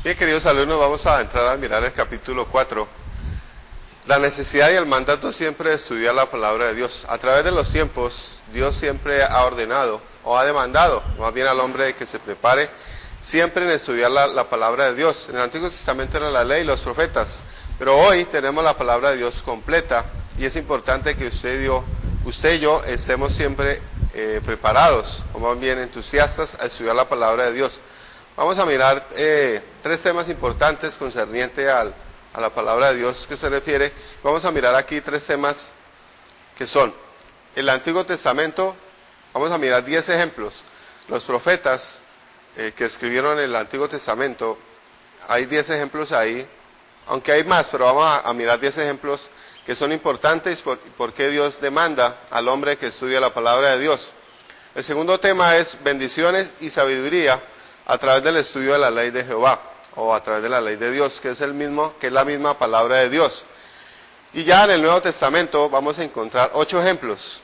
Bien, queridos alumnos, vamos a entrar a mirar el capítulo 4. La necesidad y el mandato siempre de estudiar la palabra de Dios. A través de los tiempos, Dios siempre ha ordenado o ha demandado, más bien al hombre, de que se prepare siempre en estudiar la palabra de Dios. En el Antiguo Testamento era la ley y los profetas, pero hoy tenemos la palabra de Dios completa y es importante que usted y yo estemos siempre preparados, o más bien entusiastas a estudiar la palabra de Dios. Vamos a mirar tres temas importantes concernientes a la palabra de Dios que se refiere. Vamos a mirar aquí tres temas que son el Antiguo Testamento. Vamos a mirar 10 ejemplos. Los profetas que escribieron el Antiguo Testamento, hay 10 ejemplos ahí, aunque hay más, pero vamos a mirar 10 ejemplos que son importantes por qué Dios demanda al hombre que estudia la palabra de Dios. El segundo tema es bendiciones y sabiduría a través del estudio de la ley de Jehová, o a través de la ley de Dios, que es la misma palabra de Dios. Y ya en el Nuevo Testamento vamos a encontrar 8 ejemplos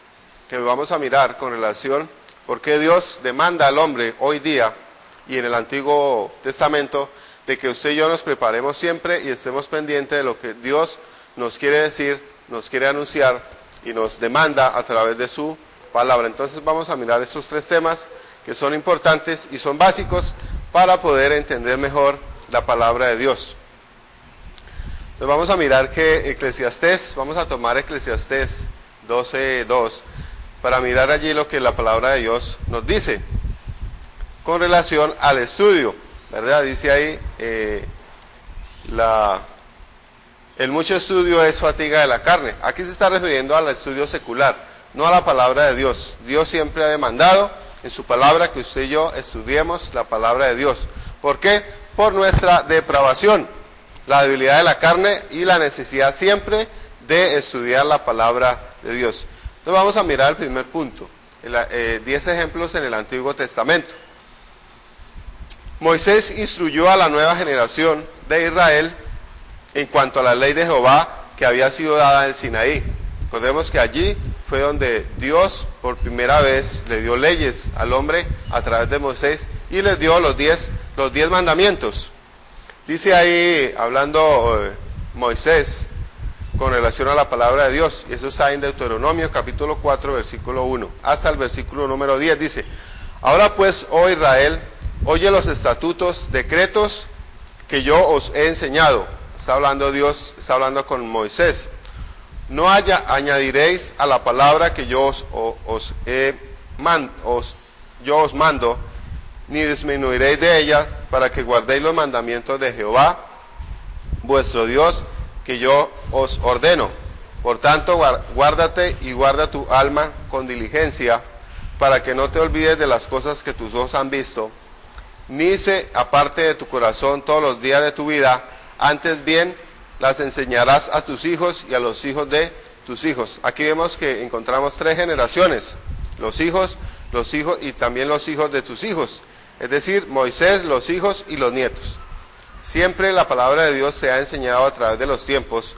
que vamos a mirar con relación por qué Dios demanda al hombre hoy día y en el Antiguo Testamento de que usted y yo nos preparemos siempre y estemos pendientes de lo que Dios nos quiere decir, nos quiere anunciar y nos demanda a través de su palabra. Entonces vamos a mirar estos tres temas que son importantes y son básicos para poder entender mejor la palabra de Dios. Entonces vamos a mirar que Eclesiastés, vamos a tomar Eclesiastés 12:2 para mirar allí lo que la palabra de Dios nos dice con relación al estudio, ¿verdad? Dice ahí, el mucho estudio es fatiga de la carne. Aquí se está refiriendo al estudio secular, no a la palabra de Dios. Dios siempre ha demandado en su palabra que usted y yo estudiemos la palabra de Dios. ¿Por qué? Por nuestra depravación, la debilidad de la carne y la necesidad siempre de estudiar la palabra de Dios. Entonces vamos a mirar el primer punto, 10 ejemplos en el Antiguo Testamento. Moisés instruyó a la nueva generación de Israel en cuanto a la ley de Jehová que había sido dada en Sinaí. Recordemos que allí fue donde Dios por primera vez le dio leyes al hombre a través de Moisés y les dio los 10 mandamientos. Dice ahí, hablando Moisés con relación a la palabra de Dios, y eso está en Deuteronomio capítulo 4 versículo 1 hasta el versículo número 10, dice: ahora pues, oh Israel, oye los estatutos, decretos que yo os he enseñado. Está hablando Dios, está hablando con Moisés. No añadiréis a la palabra que yo os mando, ni disminuiréis de ella, para que guardéis los mandamientos de Jehová, vuestro Dios, que yo os ordeno. Por tanto, guárdate y guarda tu alma con diligencia, para que no te olvides de las cosas que tus ojos han visto, ni se aparte de tu corazón todos los días de tu vida, antes bien las enseñarás a tus hijos y a los hijos de tus hijos. Aquí vemos que encontramos 3 generaciones, los hijos y también los hijos de tus hijos. Es decir, Moisés, los hijos y los nietos. Siempre la palabra de Dios se ha enseñado a través de los tiempos,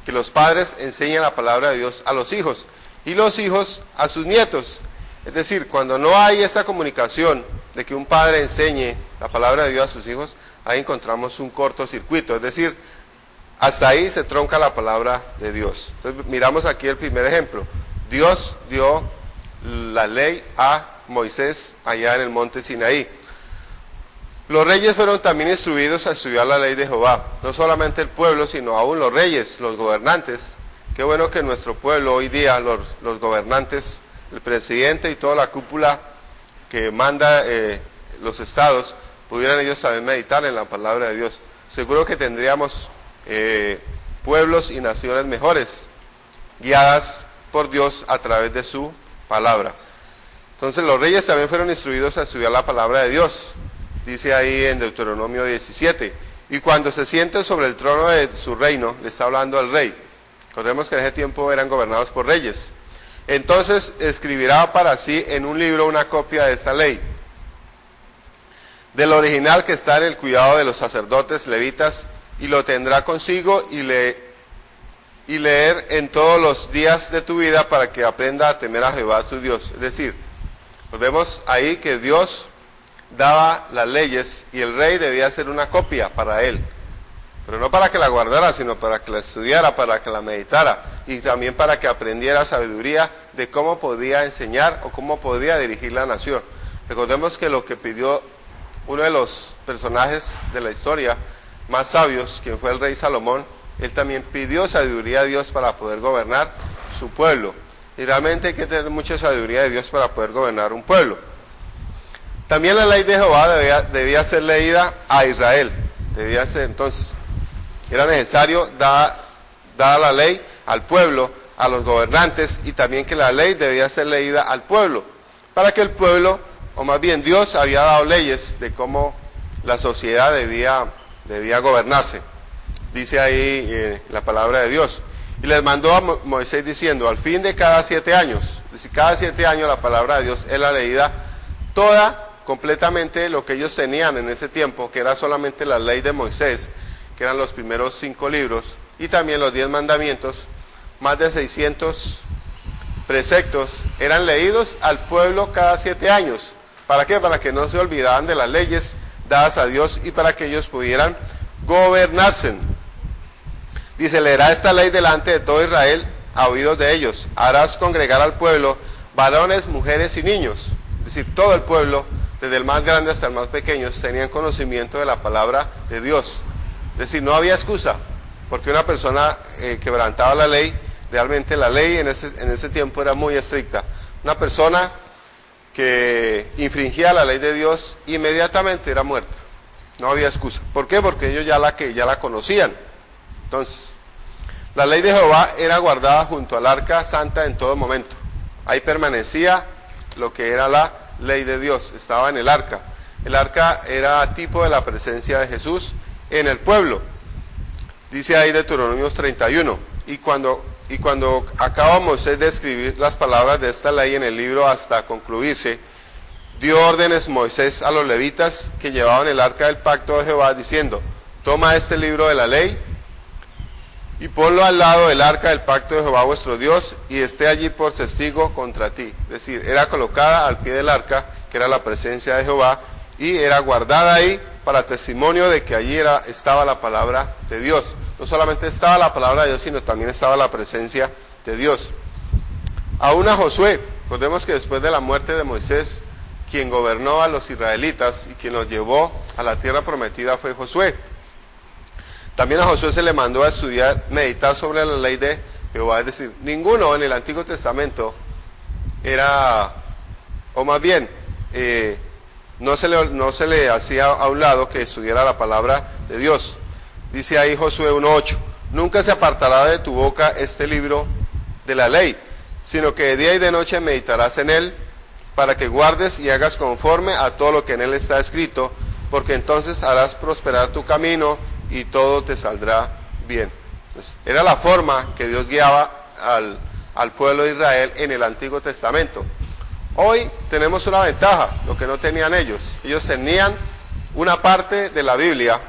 que los padres enseñan la palabra de Dios a los hijos y los hijos a sus nietos. Es decir, cuando no hay esta comunicación de que un padre enseñe la palabra de Dios a sus hijos, ahí encontramos un cortocircuito, es decir, hasta ahí se tronca la palabra de Dios. Entonces miramos aquí el primer ejemplo. Dios dio la ley a Moisés allá en el monte Sinaí. Los reyes fueron también instruidos a estudiar la ley de Jehová. No solamente el pueblo, sino aún los reyes, los gobernantes. Qué bueno que en nuestro pueblo hoy día los gobernantes, el presidente y toda la cúpula que manda los estados, pudieran ellos también meditar en la palabra de Dios. Seguro que tendríamos pueblos y naciones mejores, guiadas por Dios a través de su palabra. Entonces los reyes también fueron instruidos a estudiar la palabra de Dios. Dice ahí en Deuteronomio 17, y cuando se siente sobre el trono de su reino, le está hablando al rey. Recordemos que en ese tiempo eran gobernados por reyes. Entonces escribirá para sí en un libro una copia de esta ley, del original que está en el cuidado de los sacerdotes levitas, y lo tendrá consigo y leer en todos los días de tu vida, para que aprenda a temer a Jehová su Dios. Es decir, vemos ahí que Dios daba las leyes y el rey debía hacer una copia para él. Pero no para que la guardara, sino para que la estudiara, para que la meditara y también para que aprendiera sabiduría de cómo podía enseñar o cómo podía dirigir la nación. Recordemos que lo que pidió uno de los personajes de la historia más sabios, quien fue el rey Salomón, él también pidió sabiduría a Dios para poder gobernar su pueblo. Y realmente hay que tener mucha sabiduría de Dios para poder gobernar un pueblo. También la ley de Jehová debía ser leída a Israel. Debía ser, entonces, era necesario dar la ley al pueblo, a los gobernantes, y también que la ley debía ser leída al pueblo, para que el pueblo, o más bien Dios había dado leyes de cómo la sociedad debía gobernarse. Dice ahí la palabra de Dios. Y les mandó a Moisés diciendo, al fin de cada 7 años, es decir, cada 7 años la palabra de Dios es la leída toda, completamente lo que ellos tenían en ese tiempo, que era solamente la ley de Moisés, que eran los primeros 5 libros, y también los 10 mandamientos, más de 600 preceptos, eran leídos al pueblo cada 7 años. ¿Para qué? Para que no se olvidaran de las leyes dadas a Dios y para que ellos pudieran gobernarse. Dice, leerá esta ley delante de todo Israel a oídos de ellos. Harás congregar al pueblo, varones, mujeres y niños. Es decir, todo el pueblo, desde el más grande hasta el más pequeño, tenían conocimiento de la palabra de Dios. Es decir, no había excusa, porque una persona quebrantaba la ley, realmente la ley en ese tiempo era muy estricta. Una persona que infringía la ley de Dios inmediatamente era muerta. No había excusa. ¿Por qué? Porque ellos ya la conocían. Entonces, la ley de Jehová era guardada junto al arca santa en todo momento. Ahí permanecía lo que era la ley de Dios, estaba en el arca. El arca era tipo de la presencia de Jesús en el pueblo. Dice ahí Deuteronomios 31. Y cuando acaba Moisés de escribir las palabras de esta ley en el libro hasta concluirse, dio órdenes Moisés a los levitas que llevaban el arca del pacto de Jehová, diciendo, toma este libro de la ley y ponlo al lado del arca del pacto de Jehová vuestro Dios, y esté allí por testigo contra ti. Es decir, era colocada al pie del arca, que era la presencia de Jehová, y era guardada ahí para testimonio de que allí estaba la palabra de Dios. No solamente estaba la palabra de Dios, sino también estaba la presencia de Dios. Aún a Josué, recordemos que después de la muerte de Moisés, quien gobernó a los israelitas y quien los llevó a la tierra prometida fue Josué. También a Josué se le mandó a estudiar, meditar sobre la ley de Jehová, es decir, ninguno en el Antiguo Testamento era, o más bien, no se le hacía a un lado que estudiara la palabra de Dios. Dice ahí Josué 1:8, nunca se apartará de tu boca este libro de la ley, sino que de día y de noche meditarás en él, para que guardes y hagas conforme a todo lo que en él está escrito, porque entonces harás prosperar tu camino y todo te saldrá bien. Entonces, era la forma que Dios guiaba al pueblo de Israel en el Antiguo Testamento. Hoy tenemos una ventaja, lo que no tenían ellos. Ellos tenían una parte de la Biblia.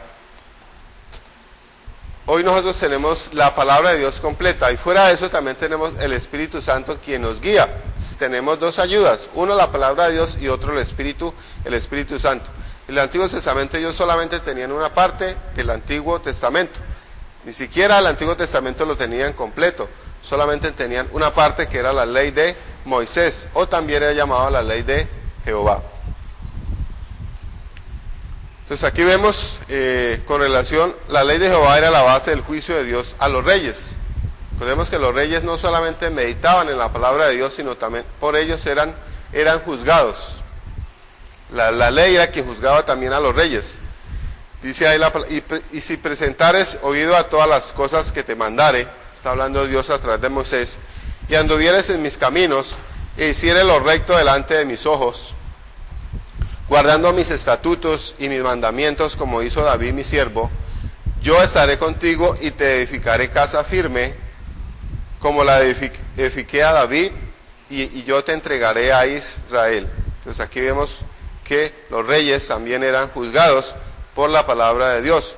Hoy nosotros tenemos la palabra de Dios completa, y fuera de eso también tenemos el Espíritu Santo quien nos guía. Tenemos 2 ayudas, uno la palabra de Dios y otro el Espíritu Santo. En el Antiguo Testamento ellos solamente tenían una parte del Antiguo Testamento, ni siquiera el Antiguo Testamento lo tenían completo, solamente tenían una parte que era la ley de Moisés, o también era llamada la ley de Jehová. Entonces aquí vemos con relación, la ley de Jehová era la base del juicio de Dios a los reyes. Recordemos que los reyes no solamente meditaban en la palabra de Dios, sino también por ellos eran juzgados. La ley era quien juzgaba también a los reyes. Dice ahí, y si presentares oído a todas las cosas que te mandare, está hablando Dios a través de Moisés, y anduvieres en mis caminos, e hicieres lo recto delante de mis ojos, guardando mis estatutos y mis mandamientos, como hizo David mi siervo, yo estaré contigo y te edificaré casa firme, como la edifiqué a David, y yo te entregaré a Israel. Entonces aquí vemos que los reyes también eran juzgados por la palabra de Dios.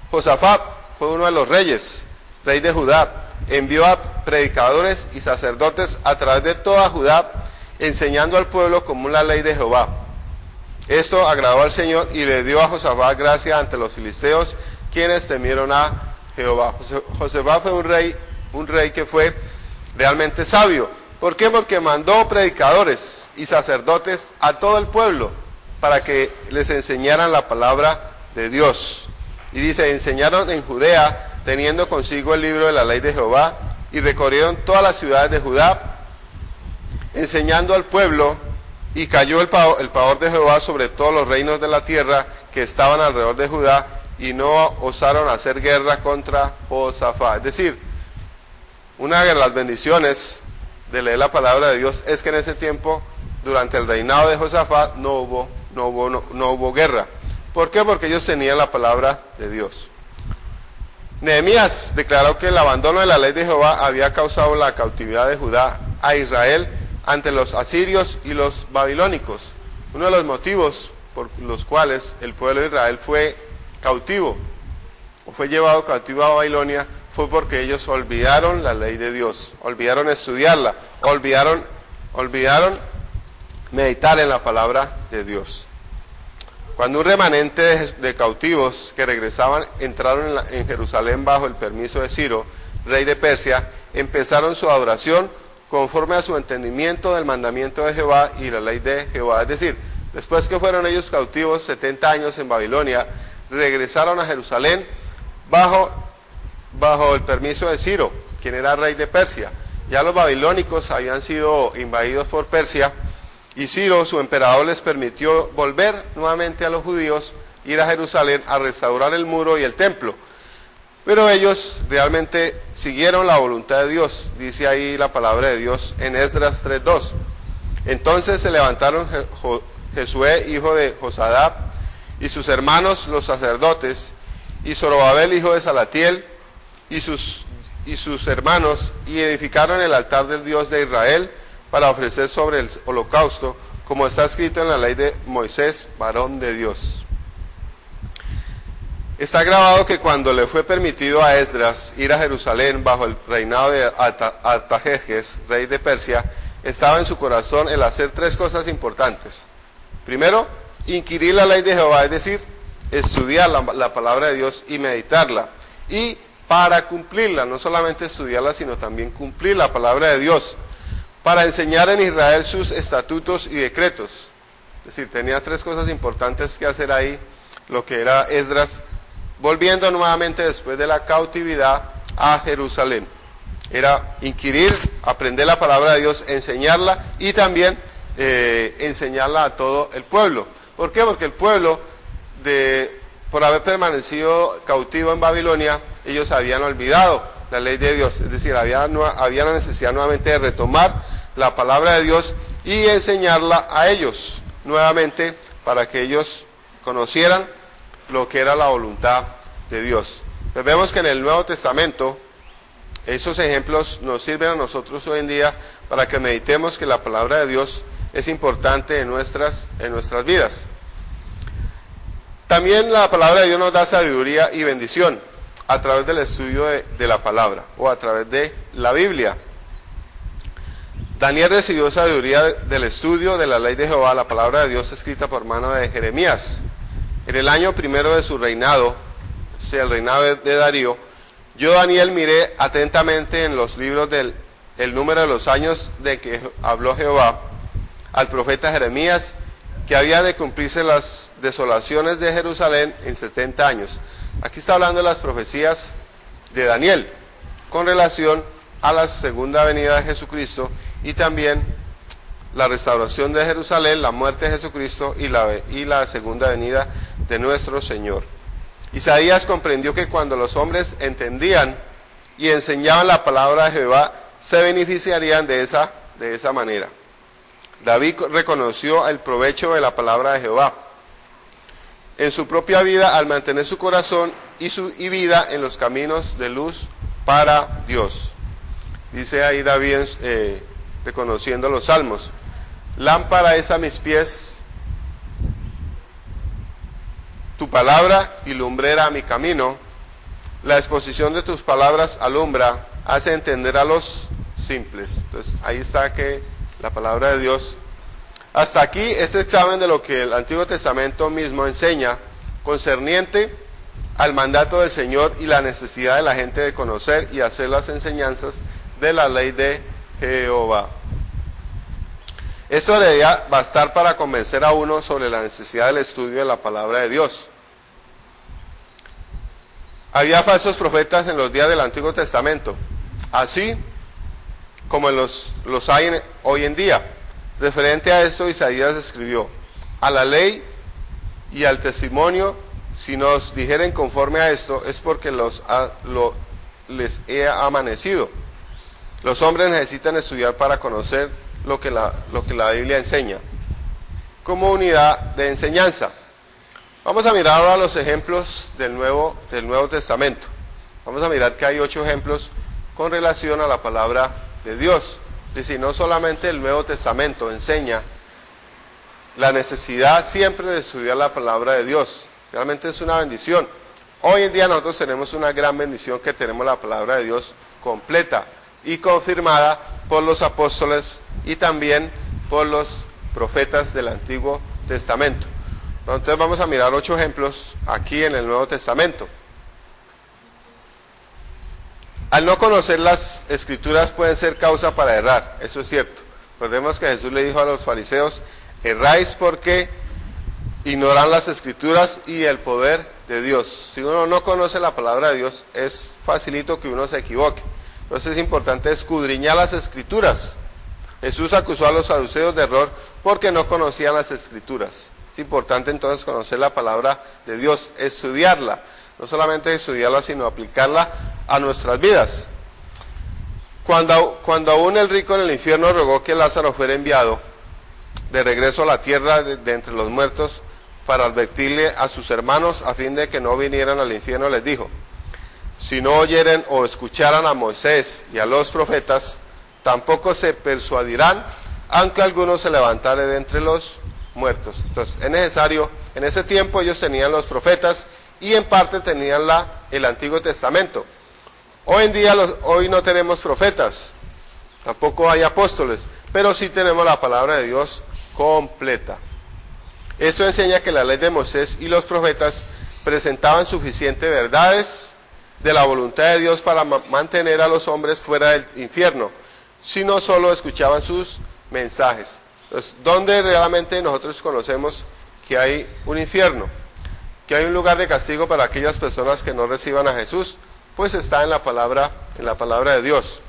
Josafat fue uno de los reyes, rey de Judá. Envió a predicadores y sacerdotes a través de toda Judá, enseñando al pueblo como la ley de Jehová. Esto agradó al Señor y le dio a Josafat gracia ante los filisteos, quienes temieron a Jehová. Josafat fue un rey que fue realmente sabio. ¿Por qué? Porque mandó predicadores y sacerdotes a todo el pueblo para que les enseñaran la palabra de Dios. Y dice, enseñaron en Judea, teniendo consigo el libro de la ley de Jehová, y recorrieron todas las ciudades de Judá, enseñando al pueblo, y cayó el pavor de Jehová sobre todos los reinos de la tierra que estaban alrededor de Judá, y no osaron hacer guerra contra Josafat. Es decir, una de las bendiciones de leer la palabra de Dios es que en ese tiempo, durante el reinado de Josafat, no hubo guerra. ¿Por qué? Porque ellos tenían la palabra de Dios. Nehemías declaró que el abandono de la ley de Jehová había causado la cautividad de Judá a Israel ante los asirios y los babilónicos. Uno de los motivos por los cuales el pueblo de Israel fue cautivo o fue llevado cautivo a Babilonia fue porque ellos olvidaron la ley de Dios, olvidaron estudiarla, olvidaron meditar en la palabra de Dios. Cuando un remanente de cautivos que regresaban entraron en Jerusalén bajo el permiso de Ciro, rey de Persia, empezaron su adoración conforme a su entendimiento del mandamiento de Jehová y la ley de Jehová. Es decir, después que fueron ellos cautivos 70 años en Babilonia, regresaron a Jerusalén bajo el permiso de Ciro, quien era rey de Persia. Ya los babilónicos habían sido invadidos por Persia, y Ciro, su emperador, les permitió volver nuevamente a los judíos, ir a Jerusalén a restaurar el muro y el templo. Pero ellos realmente siguieron la voluntad de Dios, dice ahí la palabra de Dios en Esdras 3:2. Entonces se levantaron Josué, hijo de Josadab, y sus hermanos los sacerdotes, y Zorobabel, hijo de Salatiel, y sus hermanos, y edificaron el altar del Dios de Israel, para ofrecer sobre el holocausto, como está escrito en la ley de Moisés, varón de Dios. Está grabado que cuando le fue permitido a Esdras ir a Jerusalén bajo el reinado de Artajerjes, rey de Persia, estaba en su corazón el hacer tres cosas importantes. Primero, inquirir la ley de Jehová, es decir, estudiar la palabra de Dios y meditarla. Y para cumplirla, no solamente estudiarla, sino también cumplir la palabra de Dios, para enseñar en Israel sus estatutos y decretos. Es decir, tenía tres cosas importantes que hacer ahí, lo que era Esdras, volviendo nuevamente después de la cautividad a Jerusalén. Era inquirir, aprender la palabra de Dios, enseñarla y también enseñarla a todo el pueblo. ¿Por qué? Porque el pueblo, por haber permanecido cautivo en Babilonia, ellos habían olvidado la ley de Dios. Es decir, había la necesidad nuevamente de retomar la palabra de Dios y enseñarla a ellos nuevamente para que ellos conocieran lo que era la voluntad de Dios. Pues vemos que en el Nuevo Testamento esos ejemplos nos sirven a nosotros hoy en día para que meditemos que la palabra de Dios es importante en nuestras vidas. También la palabra de Dios nos da sabiduría y bendición a través del estudio de la palabra o a través de la Biblia. Daniel recibió sabiduría del estudio de la ley de Jehová, la palabra de Dios escrita por mano de Jeremías. En el año primero de su reinado, o sea, el reinado de Darío, yo, Daniel, miré atentamente en los libros el número de los años de que habló Jehová al profeta Jeremías, que había de cumplirse las desolaciones de Jerusalén en 70 años. Aquí está hablando de las profecías de Daniel, con relación a la segunda venida de Jesucristo y también la restauración de Jerusalén, la muerte de Jesucristo y la segunda venida de nuestro Señor. Isaías comprendió que cuando los hombres entendían y enseñaban la palabra de Jehová, se beneficiarían de esa manera. David reconoció el provecho de la palabra de Jehová en su propia vida al mantener su corazón y vida en los caminos de luz para Dios. Dice ahí David, reconociendo los salmos: lámpara es a mis pies tu palabra y lumbrera a mi camino. La exposición de tus palabras alumbra, hace entender a los simples. Entonces ahí está que la palabra de Dios Hasta aquí este examen de lo que el Antiguo Testamento mismo enseña concerniente al mandato del Señor y la necesidad de la gente de conocer y hacer las enseñanzas de la ley de Jehová. Esto debería bastar para convencer a uno sobre la necesidad del estudio de la palabra de Dios. Había falsos profetas en los días del Antiguo Testamento, así como los hay hoy en día. Referente a esto, Isaías escribió: a la ley y al testimonio, si nos dijeren conforme a esto, es porque les he amanecido. Los hombres necesitan estudiar para conocer lo que la Biblia enseña, como unidad de enseñanza. Vamos a mirar ahora los ejemplos del Nuevo Testamento. Vamos a mirar que hay 8 ejemplos con relación a la palabra de Dios. Es decir, no solamente el Nuevo Testamento enseña la necesidad siempre de estudiar la palabra de Dios. Realmente es una bendición. Hoy en día nosotros tenemos una gran bendición, que tenemos la palabra de Dios completa y confirmada por los apóstoles y también por los profetas del Antiguo Testamento. Entonces vamos a mirar 8 ejemplos aquí en el Nuevo Testamento. Al no conocer las Escrituras pueden ser causa para errar, eso es cierto. Recordemos que Jesús le dijo a los fariseos: erráis porque ignoran las Escrituras y el poder de Dios. Si uno no conoce la palabra de Dios, es facilito que uno se equivoque. Entonces es importante escudriñar las Escrituras. Jesús acusó a los saduceos de error porque no conocían las Escrituras. Es importante entonces conocer la palabra de Dios, estudiarla. No solamente estudiarla, sino aplicarla a nuestras vidas. Cuando aún el rico en el infierno rogó que Lázaro fuera enviado de regreso a la tierra de entre los muertos para advertirle a sus hermanos a fin de que no vinieran al infierno, les dijo: si no oyeren o escucharan a Moisés y a los profetas, tampoco se persuadirán, aunque alguno se levantare de entre los muertos. Entonces es necesario, en ese tiempo ellos tenían los profetas y en parte tenían el Antiguo Testamento. Hoy en día hoy no tenemos profetas, tampoco hay apóstoles, pero sí tenemos la palabra de Dios completa. Esto enseña que la ley de Moisés y los profetas presentaban suficientes verdades de la voluntad de Dios para mantener a los hombres fuera del infierno, si no solo escuchaban sus mensajes. Entonces, ¿dónde realmente nosotros conocemos que hay un infierno? Que hay un lugar de castigo para aquellas personas que no reciban a Jesús, pues está en la palabra de Dios.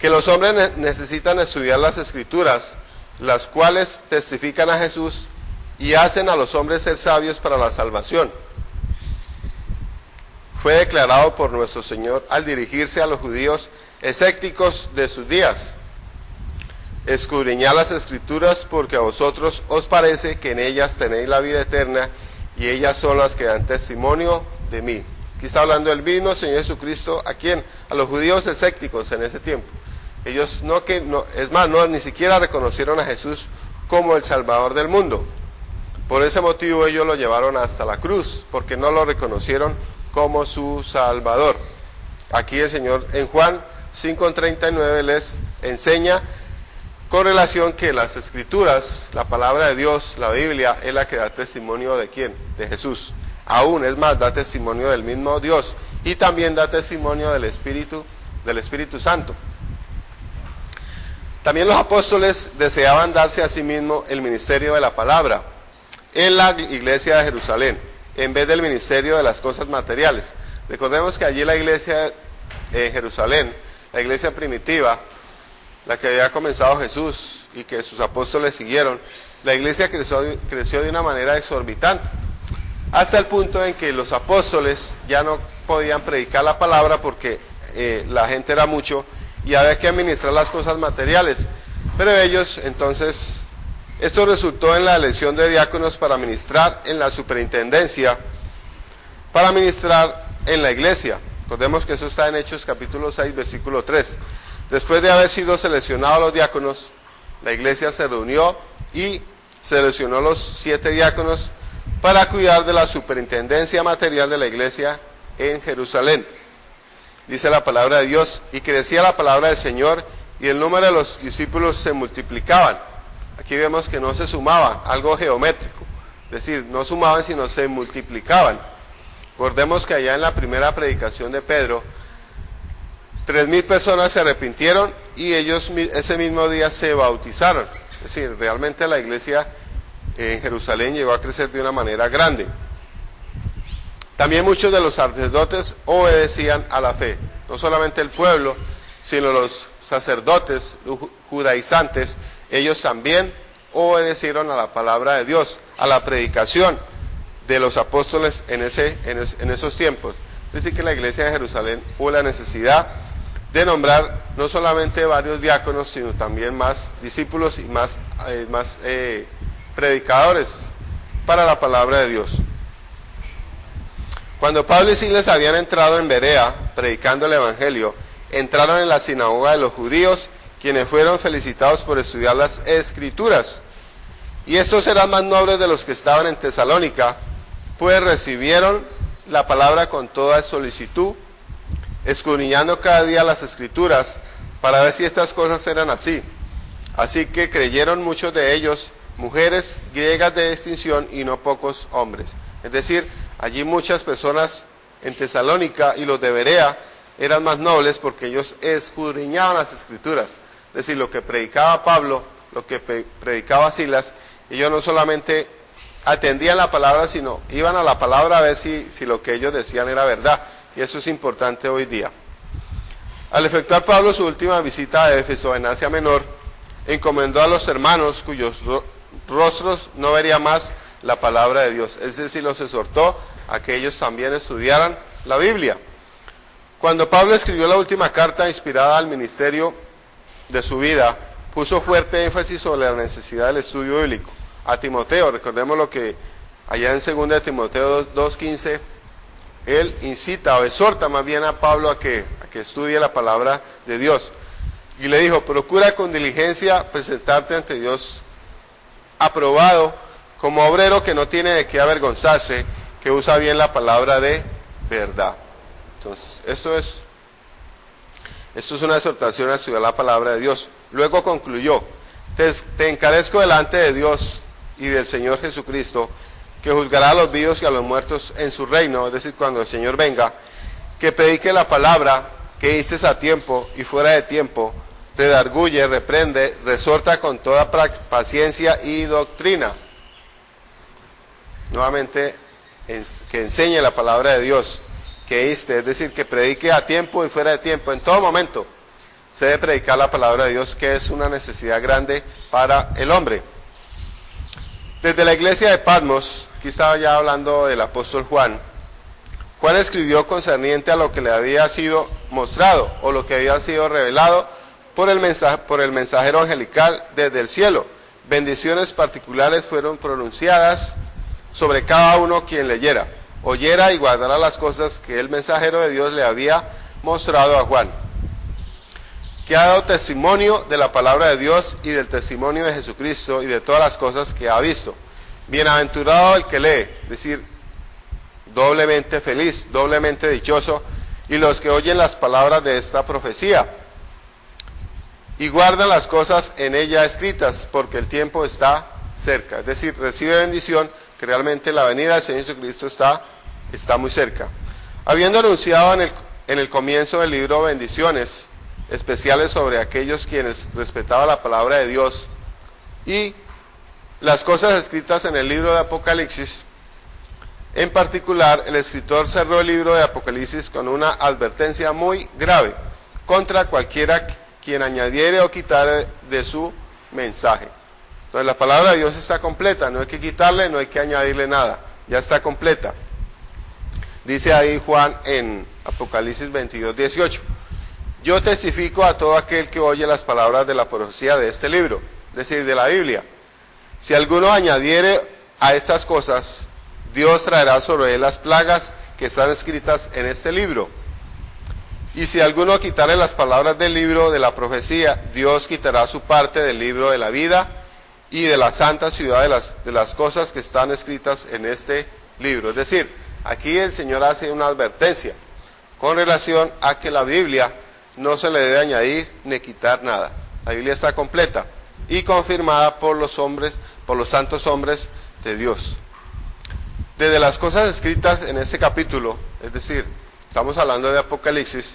Que los hombres necesitan estudiar las Escrituras, las cuales testifican a Jesús y hacen a los hombres ser sabios para la salvación. Fue declarado por nuestro Señor al dirigirse a los judíos escépticos de sus días: escudriñad las Escrituras, porque a vosotros os parece que en ellas tenéis la vida eterna, y ellas son las que dan testimonio de mí. Aquí está hablando el mismo Señor Jesucristo. ¿A quién? A los judíos escépticos en ese tiempo. Ellos ni siquiera reconocieron a Jesús como el Salvador del mundo. Por ese motivo ellos lo llevaron hasta la cruz, porque no lo reconocieron como su Salvador. Aquí el Señor en Juan 5:39 les enseña con relación que las Escrituras, la palabra de Dios, la Biblia, es la que da testimonio ¿de quién? De Jesús. Aún es más, da testimonio del mismo Dios y también da testimonio del Espíritu Santo. También los apóstoles deseaban darse a sí mismos el ministerio de la palabra en la iglesia de Jerusalén, en vez del ministerio de las cosas materiales. Recordemos que allí la iglesia en Jerusalén, la iglesia primitiva, la que había comenzado Jesús y que sus apóstoles siguieron, la iglesia creció de una manera exorbitante, hasta el punto en que los apóstoles ya no podían predicar la palabra porque la gente era mucho y había que administrar las cosas materiales. Pero ellos, entonces, esto resultó en la elección de diáconos para ministrar en la superintendencia, para ministrar en la iglesia. Recordemos que eso está en Hechos capítulo 6, versículo 3. Después de haber sido seleccionados los diáconos, la iglesia se reunió y seleccionó los 7 diáconos para cuidar de la superintendencia material de la iglesia en Jerusalén. Dice la palabra de Dios: y crecía la palabra del Señor y el número de los discípulos se multiplicaban. aquí vemos que no se sumaban, algo geométrico. Es decir, no sumaban sino se multiplicaban. Recordemos que allá en la primera predicación de Pedro, 3.000 personas se arrepintieron y ellos ese mismo día se bautizaron. Es decir, realmente la iglesia en Jerusalén llegó a crecer de una manera grande. También muchos de los sacerdotes obedecían a la fe. No solamente el pueblo, sino los sacerdotes, los judaizantes, ellos también obedecieron a la palabra de Dios, a la predicación de los apóstoles en esos tiempos. Es decir, que en la iglesia de Jerusalén hubo la necesidad de nombrar no solamente varios diáconos, sino también más discípulos y más predicadores para la palabra de Dios. Cuando Pablo y Silas habían entrado en Berea, predicando el Evangelio, entraron en la sinagoga de los judíos, quienes fueron felicitados por estudiar las Escrituras. Y estos eran más nobles de los que estaban en Tesalónica, pues recibieron la palabra con toda solicitud, escudriñando cada día las Escrituras, para ver si estas cosas eran así. Así que creyeron muchos de ellos, mujeres griegas de distinción y no pocos hombres. Es decir, allí muchas personas en Tesalónica y los de Berea eran más nobles porque ellos escudriñaban las Escrituras. Es decir, lo que predicaba Pablo, lo que predicaba Silas, ellos no solamente atendían la palabra, sino iban a la palabra a ver si lo que ellos decían era verdad. Y eso es importante hoy día. Al efectuar Pablo su última visita a Éfeso, en Asia Menor, encomendó a los hermanos cuyos rostros no vería más la palabra de Dios. Es decir, los exhortó a que ellos también estudiaran la Biblia. Cuando Pablo escribió la última carta inspirada al ministerio de su vida, puso fuerte énfasis sobre la necesidad del estudio bíblico. A Timoteo, recordemos lo que allá en 2 Timoteo 2:15, él incita o exhorta más bien a Pablo a que estudie la palabra de Dios. Y le dijo, procura con diligencia presentarte ante Dios aprobado, como obrero que no tiene de qué avergonzarse, que usa bien la palabra de verdad. Entonces, esto es una exhortación a estudiar la palabra de Dios. Luego concluyó, te encarezco delante de Dios y del Señor Jesucristo, que juzgará a los vivos y a los muertos en su reino, es decir, cuando el Señor venga, que predique la palabra, que distes a tiempo y fuera de tiempo, redarguye, reprende, resorta con toda paciencia y doctrina. Nuevamente, que enseñe la palabra de Dios, que diste, es decir, que predique a tiempo y fuera de tiempo, en todo momento se debe predicar la palabra de Dios, que es una necesidad grande para el hombre. Desde la iglesia de Patmos, aquí estaba ya hablando del apóstol Juan, Juan escribió concerniente a lo que le había sido mostrado o lo que había sido revelado por el mensajero angelical desde el cielo. Bendiciones particulares fueron pronunciadas sobre cada uno quien leyera, oyera y guardara las cosas que el mensajero de Dios le había mostrado a Juan, que ha dado testimonio de la palabra de Dios y del testimonio de Jesucristo y de todas las cosas que ha visto. Bienaventurado el que lee, es decir, doblemente feliz, doblemente dichoso, y los que oyen las palabras de esta profecía y guardan las cosas en ella escritas, porque el tiempo está cerca. Es decir, recibe bendición, que realmente la venida del Señor Jesucristo está muy cerca. Habiendo anunciado en el comienzo del libro bendiciones especiales sobre aquellos quienes respetaban la palabra de Dios y las cosas escritas en el libro de Apocalipsis, en particular, el escritor cerró el libro de Apocalipsis con una advertencia muy grave contra cualquiera quien añadiere o quitare de su mensaje. Entonces la palabra de Dios está completa, no hay que quitarle, no hay que añadirle nada, ya está completa. Dice ahí Juan en Apocalipsis 22:18, yo testifico a todo aquel que oye las palabras de la profecía de este libro, es decir, de la Biblia. Si alguno añadiere a estas cosas, Dios traerá sobre él las plagas que están escritas en este libro. Y si alguno quitare las palabras del libro de la profecía, Dios quitará su parte del libro de la vida y de la santa ciudad de las cosas que están escritas en este libro. Es decir, aquí el Señor hace una advertencia con relación a que la Biblia no se le debe añadir ni quitar nada. La Biblia está completa y confirmada por los hombres, por los santos hombres de Dios. Desde las cosas escritas en este capítulo, es decir, estamos hablando de Apocalipsis,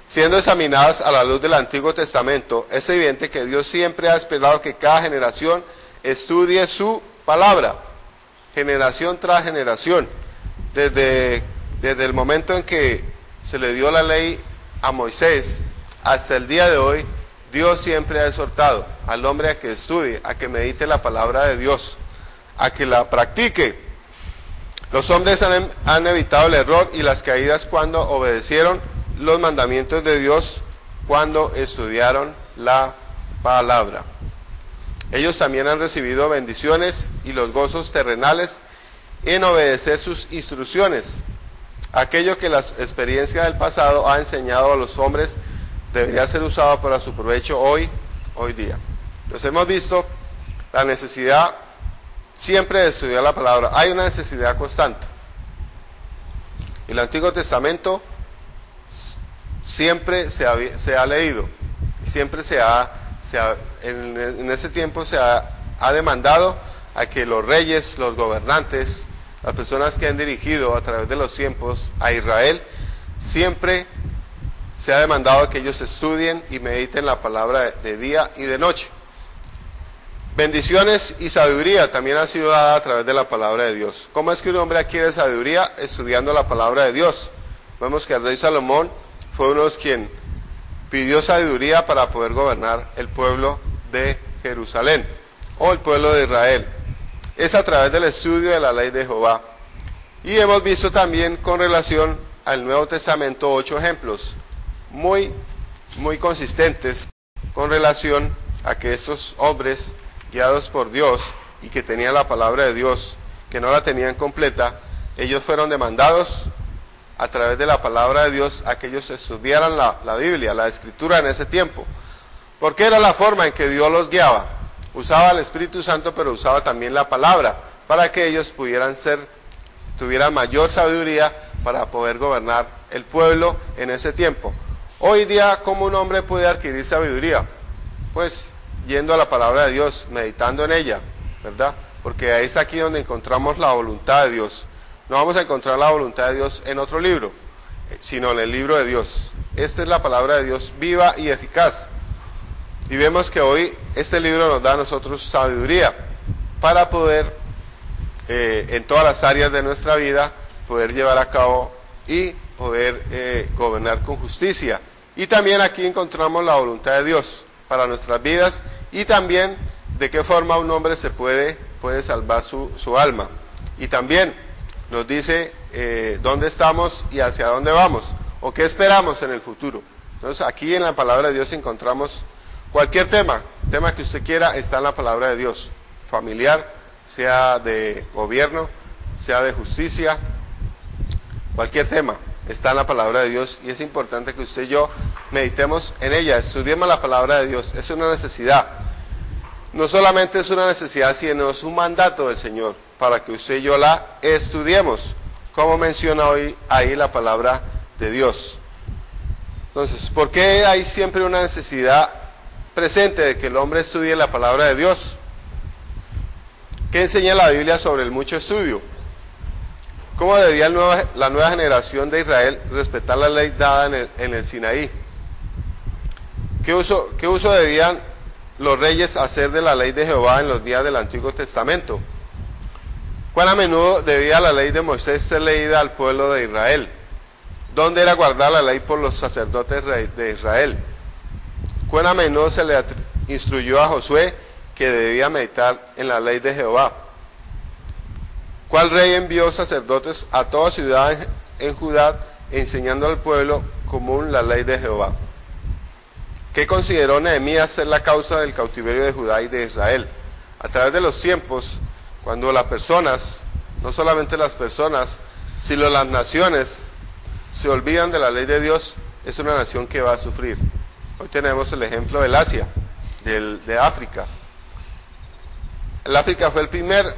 siendo examinadas a la luz del Antiguo Testamento, es evidente que Dios siempre ha esperado que cada generación estudie su palabra, generación tras generación. Desde el momento en que se le dio la ley a Moisés hasta el día de hoy, Dios siempre ha exhortado al hombre a que estudie, a que medite la palabra de Dios, a que la practique. Los hombres han evitado el error y las caídas cuando obedecieron los mandamientos de Dios, cuando estudiaron la palabra. Ellos también han recibido bendiciones y los gozos terrenales en obedecer sus instrucciones. Aquello que la experiencia del pasado ha enseñado a los hombres debería ser usado para su provecho hoy día. Entonces hemos visto la necesidad siempre de estudiar la palabra. Hay una necesidad constante. El Antiguo Testamento siempre se ha leído, siempre en ese tiempo se ha demandado a que los reyes, los gobernantes, las personas que han dirigido a través de los tiempos a Israel, siempre se ha demandado que ellos estudien y mediten la palabra de día y de noche. Bendiciones y sabiduría también han sido dadas a través de la palabra de Dios. ¿Cómo es que un hombre adquiere sabiduría? Estudiando la palabra de Dios. Vemos que el rey Salomón fue uno de los quien pidió sabiduría para poder gobernar el pueblo de Jerusalén o el pueblo de Israel. Es a través del estudio de la ley de Jehová. Y hemos visto también con relación al Nuevo Testamento 8 ejemplos muy consistentes con relación a que estos hombres guiados por Dios y que tenían la palabra de Dios, que no la tenían completa, ellos fueron demandados a través de la palabra de Dios a que ellos estudiaran la Biblia, la Escritura en ese tiempo, porque era la forma en que Dios los guiaba. Usaba el Espíritu Santo, pero usaba también la palabra para que ellos tuvieran mayor sabiduría para poder gobernar el pueblo en ese tiempo. Hoy día, ¿cómo un hombre puede adquirir sabiduría? Pues yendo a la palabra de Dios, meditando en ella, ¿verdad? Porque es aquí donde encontramos la voluntad de Dios. No vamos a encontrar la voluntad de Dios en otro libro, sino en el libro de Dios. Esta es la palabra de Dios viva y eficaz. Y vemos que hoy este libro nos da a nosotros sabiduría para poder, en todas las áreas de nuestra vida, poder llevar a cabo y poder gobernar con justicia. Y también aquí encontramos la voluntad de Dios para nuestras vidas y también de qué forma un hombre se puede salvar su alma. Y también nos dice dónde estamos y hacia dónde vamos, o qué esperamos en el futuro. Entonces aquí en la palabra de Dios encontramos cualquier tema que usted quiera, está en la palabra de Dios, familiar, sea de gobierno, sea de justicia, cualquier tema está en la palabra de Dios, y es importante que usted y yo meditemos en ella, estudiemos la palabra de Dios. Es una necesidad, no solamente es una necesidad, sino es un mandato del Señor para que usted y yo la estudiemos, como menciona hoy ahí la palabra de Dios. Entonces, ¿por qué hay siempre una necesidad presente de que el hombre estudie la palabra de Dios? ¿Qué enseña la Biblia sobre el mucho estudio? ¿Cómo debía la nueva generación de Israel respetar la ley dada en el Sinaí? ¿Qué uso debían los reyes hacer de la ley de Jehová en los días del Antiguo Testamento? ¿Cuán a menudo debía la ley de Moisés ser leída al pueblo de Israel? ¿Dónde era guardada la ley por los sacerdotes de Israel? ¿Cuán a menudo se le instruyó a Josué que debía meditar en la ley de Jehová? ¿Cuál rey envió sacerdotes a toda ciudad en Judá, enseñando al pueblo común la ley de Jehová? ¿Qué consideró Nehemías ser la causa del cautiverio de Judá y de Israel? A través de los tiempos, cuando las personas, no solamente las personas, sino las naciones, se olvidan de la ley de Dios, es una nación que va a sufrir. Hoy tenemos el ejemplo del Asia, de África. El África fue el primero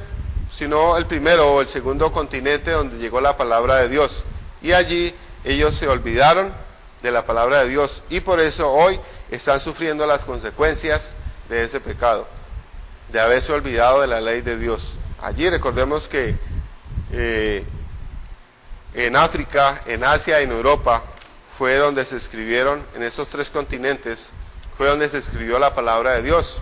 o el segundo continente donde llegó la palabra de Dios. Y allí ellos se olvidaron de la palabra de Dios. Y por eso hoy están sufriendo las consecuencias de ese pecado. de haberse olvidado de la ley de Dios. Allí recordemos que en África, en Asia y en Europa fue donde se escribieron, en estos tres continentes, fue donde se escribió la palabra de Dios.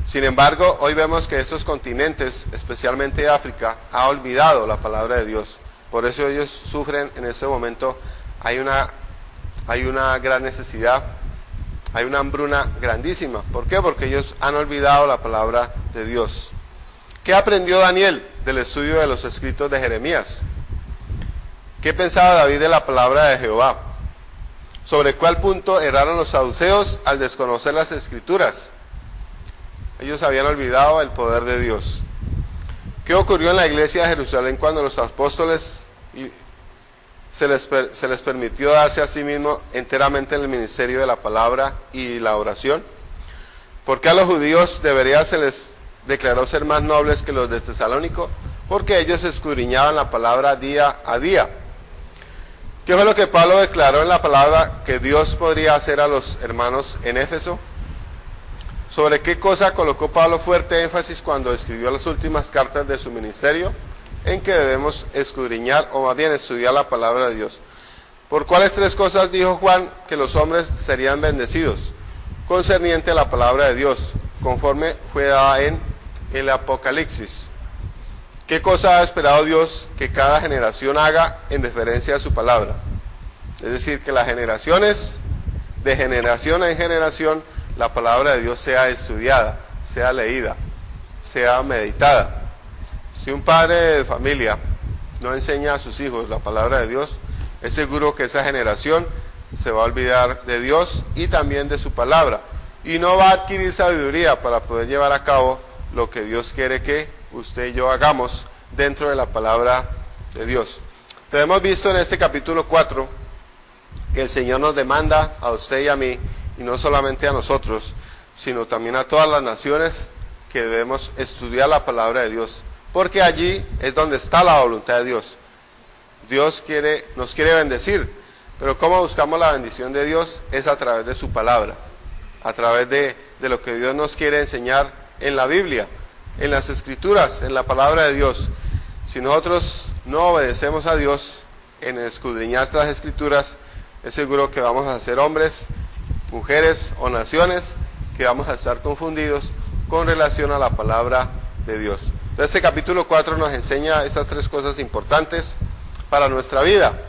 Sin embargo, hoy vemos que estos continentes, especialmente África, ha olvidado la palabra de Dios. Por eso ellos sufren en este momento, hay una gran necesidad, hay una hambruna grandísima. ¿Por qué? Porque ellos han olvidado la palabra de Dios. ¿Qué aprendió Daniel del estudio de los escritos de Jeremías? ¿Qué pensaba David de la palabra de Jehová? ¿Sobre cuál punto erraron los saduceos al desconocer las escrituras? Ellos habían olvidado el poder de Dios. ¿Qué ocurrió en la iglesia de Jerusalén cuando los apóstoles se les permitió darse a sí mismos enteramente en el ministerio de la palabra y la oración? ¿Por qué a los judíos se les declaró ser más nobles que los de Tesalónico? Porque ellos escudriñaban la palabra día a día. ¿Qué fue lo que Pablo declaró en la palabra que Dios podría hacer a los hermanos en Éfeso? ¿Sobre qué cosa colocó Pablo fuerte énfasis cuando escribió las últimas cartas de su ministerio? En que debemos escudriñar, o más bien estudiar la palabra de Dios. ¿Por cuáles tres cosas dijo Juan que los hombres serían bendecidos? Concerniente a la palabra de Dios, conforme fue dada en el Apocalipsis. ¿Qué cosa ha esperado Dios que cada generación haga en deferencia a su palabra? Es decir, que las generaciones, de generación en generación, la palabra de Dios sea estudiada, sea leída, sea meditada. Si un padre de familia no enseña a sus hijos la palabra de Dios, es seguro que esa generación se va a olvidar de Dios y también de su palabra, y no va a adquirir sabiduría para poder llevar a cabo lo que Dios quiere que usted y yo hagamos dentro de la palabra de Dios. Entonces hemos visto en este capítulo 4 que el Señor nos demanda a usted y a mí, y no solamente a nosotros, sino también a todas las naciones, que debemos estudiar la palabra de Dios, porque allí es donde está la voluntad de Dios. Dios nos quiere bendecir, pero ¿cómo buscamos la bendición de Dios? Es a través de su palabra, a través de lo que Dios nos quiere enseñar en la Biblia, en las Escrituras, en la palabra de Dios. Si nosotros no obedecemos a Dios en escudriñar las Escrituras, es seguro que vamos a ser hombres, mujeres o naciones que vamos a estar confundidos con relación a la palabra de Dios. Entonces, este capítulo 4 nos enseña esas tres cosas importantes para nuestra vida.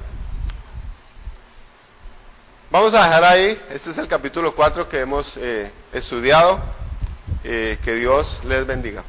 Vamos a dejar ahí, este es el capítulo 4 que hemos estudiado. Que Dios les bendiga.